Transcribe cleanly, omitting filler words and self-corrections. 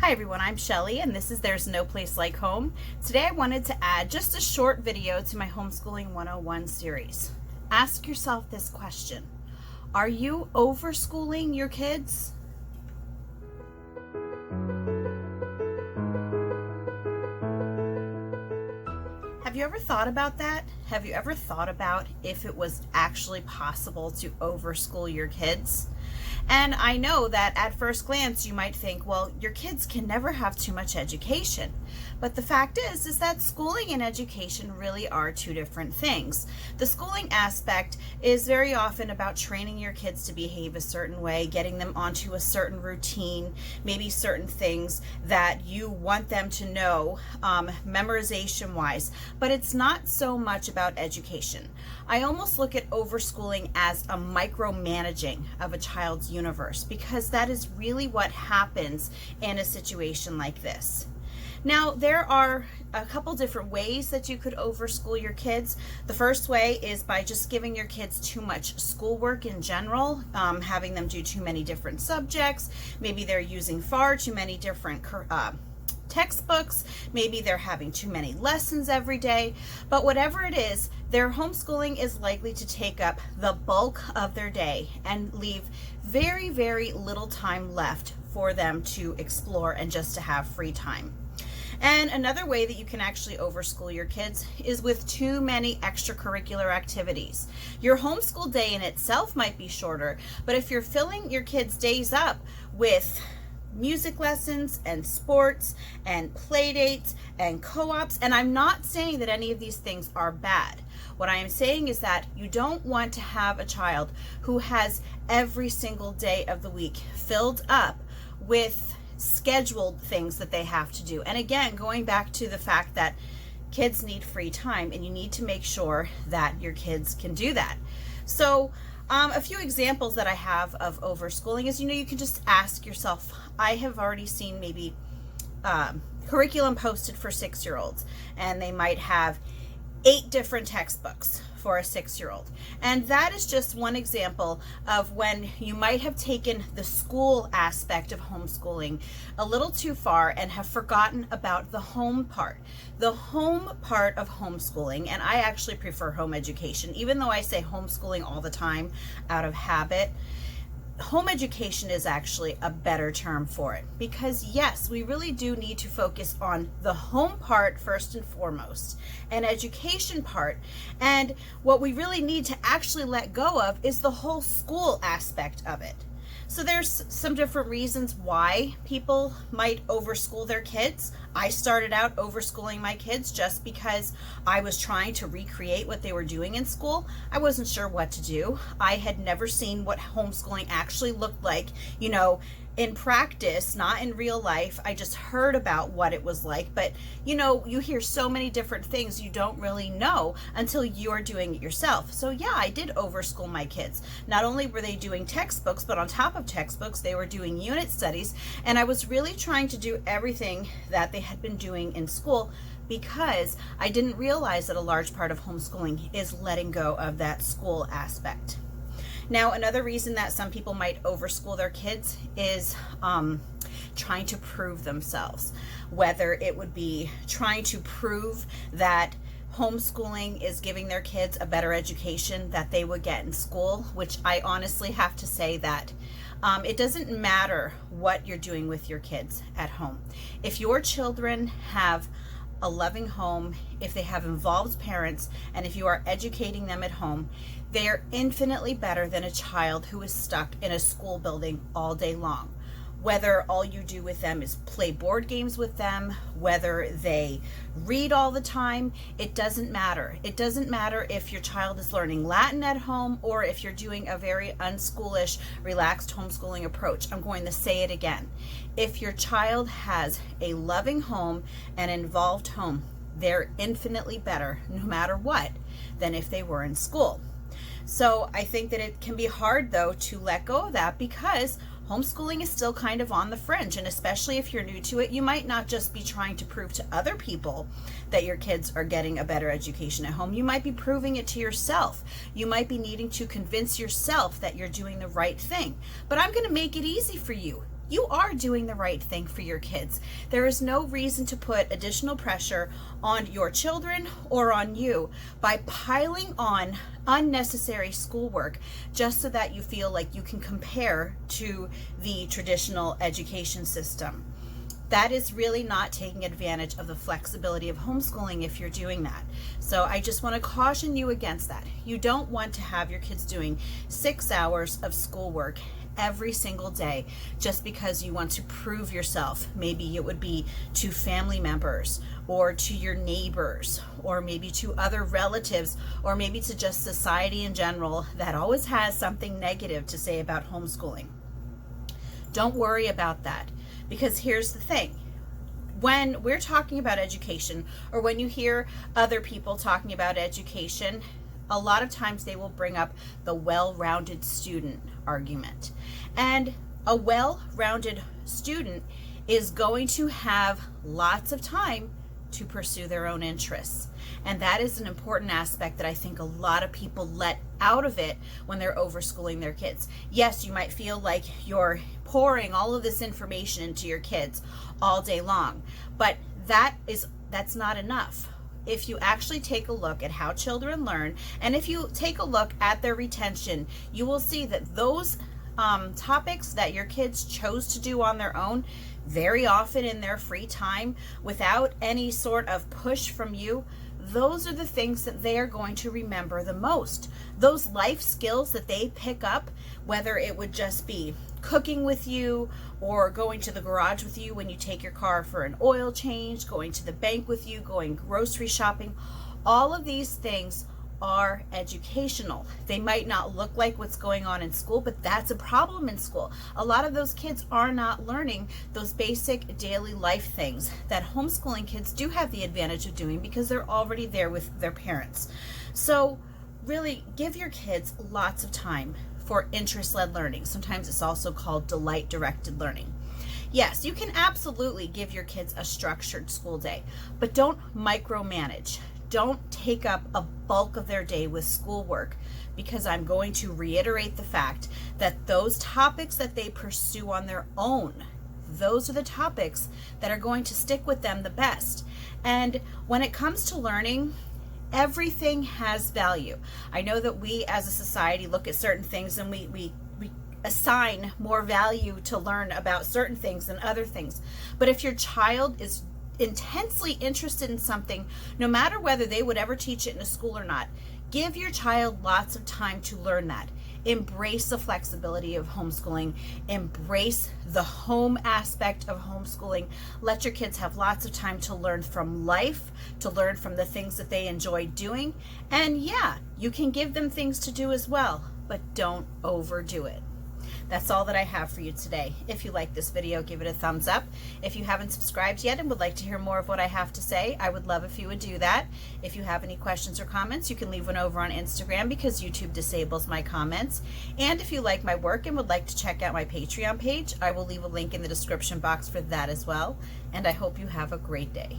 Hi everyone, I'm Shelly and this is There's No Place Like Home. Today I wanted to add just a short video to my Homeschooling 101 series. Ask yourself this question: are you overschooling your kids? Have you ever thought about that? Have you ever thought about if it was actually possible to overschool your kids? And I know that at first glance you might think, well, your kids can never have too much education. But the fact is that schooling and education really are two different things. The schooling aspect is very often about training your kids to behave a certain way, getting them onto a certain routine, maybe certain things that you want them to know memorization-wise. But it's not so much about education. I almost look at overschooling as a micromanaging of a child's universe, because that is really what happens in a situation like this. Now, there are a couple different ways that you could overschool your kids. The first way is by just giving your kids too much schoolwork in general, having them do too many different subjects. Maybe they're using far too many different textbooks, maybe they're having too many lessons every day, but whatever it is, their homeschooling is likely to take up the bulk of their day and leave very, very little time left for them to explore and just to have free time. And another way that you can actually overschool your kids is with too many extracurricular activities. Your homeschool day in itself might be shorter, but if you're filling your kids' days up with music lessons and sports and play dates and co-ops, and I'm not saying that any of these things are bad. What I am saying is that you don't want to have a child who has every single day of the week filled up with scheduled things that they have to do. And again, going back to the fact that kids need free time, and you need to make sure that your kids can do that. So a few examples that I have of overschooling is, you can just ask yourself, I have already seen maybe curriculum posted for 6-year-olds, and they might have 8 different textbooks for a 6-year-old. And that is just one example of when you might have taken the school aspect of homeschooling a little too far and have forgotten about the home part. The home part of homeschooling, and I actually prefer home education, even though I say homeschooling all the time out of habit. Home education is actually a better term for it, because yes, we really do need to focus on the home part first and foremost, and education part, and what we really need to actually let go of is the whole school aspect of it. So there's some different reasons why people might overschool their kids. I started out overschooling my kids just because I was trying to recreate what they were doing in school. I wasn't sure what to do. I had never seen what homeschooling actually looked like, in practice, not in real life. I just heard about what it was like, but you hear so many different things you don't really know until you're doing it yourself. So yeah, I did overschool my kids. Not only were they doing textbooks, but on top of textbooks, they were doing unit studies, and I was really trying to do everything that they had been doing in school, because I didn't realize that a large part of homeschooling is letting go of that school aspect. Now, another reason that some people might overschool their kids is trying to prove themselves. Whether it would be trying to prove that homeschooling is giving their kids a better education that they would get in school, which I honestly have to say that it doesn't matter what you're doing with your kids at home. If your children have a loving home, if they have involved parents, and if you are educating them at home, they are infinitely better than a child who is stuck in a school building all day long. Whether all you do with them is play board games with them, whether they read all the time, it doesn't matter. It doesn't matter if your child is learning Latin at home or if you're doing a very unschoolish, relaxed homeschooling approach. I'm going to say it again. If your child has a loving home, an involved home, they're infinitely better, no matter what, than if they were in school. So I think that it can be hard, though, to let go of that, because homeschooling is still kind of on the fringe, and especially if you're new to it, you might not just be trying to prove to other people that your kids are getting a better education at home. You might be proving it to yourself. You might be needing to convince yourself that you're doing the right thing. But I'm going to make it easy for you. you are doing the right thing for your kids. There is no reason to put additional pressure on your children or on you by piling on unnecessary schoolwork just so that you feel like you can compare to the traditional education system. That is really not taking advantage of the flexibility of homeschooling if you're doing that. So I just want to caution you against that. You don't want to have your kids doing 6 hours of schoolwork every single day just because you want to prove yourself. Maybe it would be to family members or to your neighbors or maybe to other relatives or maybe to just society in general that always has something negative to say about homeschooling. Don't worry about that, because here's the thing. When we're talking about education, or when you hear other people talking about education, a lot of times they will bring up the well-rounded student argument. And a well-rounded student is going to have lots of time to pursue their own interests. And that is an important aspect that I think a lot of people let out of it when they're overschooling their kids. Yes, you might feel like you're pouring all of this information into your kids all day long, but that's not enough. If you actually take a look at how children learn, and if you take a look at their retention, you will see that those topics that your kids chose to do on their own, very often in their free time, without any sort of push from you, those are the things that they are going to remember the most. Those life skills that they pick up, whether it would just be cooking with you or going to the garage with you when you take your car for an oil change, going to the bank with you, going grocery shopping, all of these things are educational. They might not look like what's going on in school, but that's a problem in school. A lot of those kids are not learning those basic daily life things that homeschooling kids do have the advantage of doing because they're already there with their parents. So really give your kids lots of time for interest-led learning. Sometimes it's also called delight-directed learning. Yes, you can absolutely give your kids a structured school day, but don't micromanage. Don't take up a bulk of their day with schoolwork, because I'm going to reiterate the fact that those topics that they pursue on their own, those are the topics that are going to stick with them the best. And when it comes to learning, everything has value. I know that we as a society look at certain things and we assign more value to learn about certain things than other things. But if your child is intensely interested in something, no matter whether they would ever teach it in a school or not, give your child lots of time to learn that. Embrace the flexibility of homeschooling. Embrace the home aspect of homeschooling. Let your kids have lots of time to learn from life, to learn from the things that they enjoy doing. And yeah, you can give them things to do as well, but don't overdo it. That's all that I have for you today. If you like this video, give it a thumbs up. If you haven't subscribed yet and would like to hear more of what I have to say, I would love if you would do that. If you have any questions or comments, you can leave one over on Instagram because YouTube disables my comments. And if you like my work and would like to check out my Patreon page, I will leave a link in the description box for that as well. And I hope you have a great day.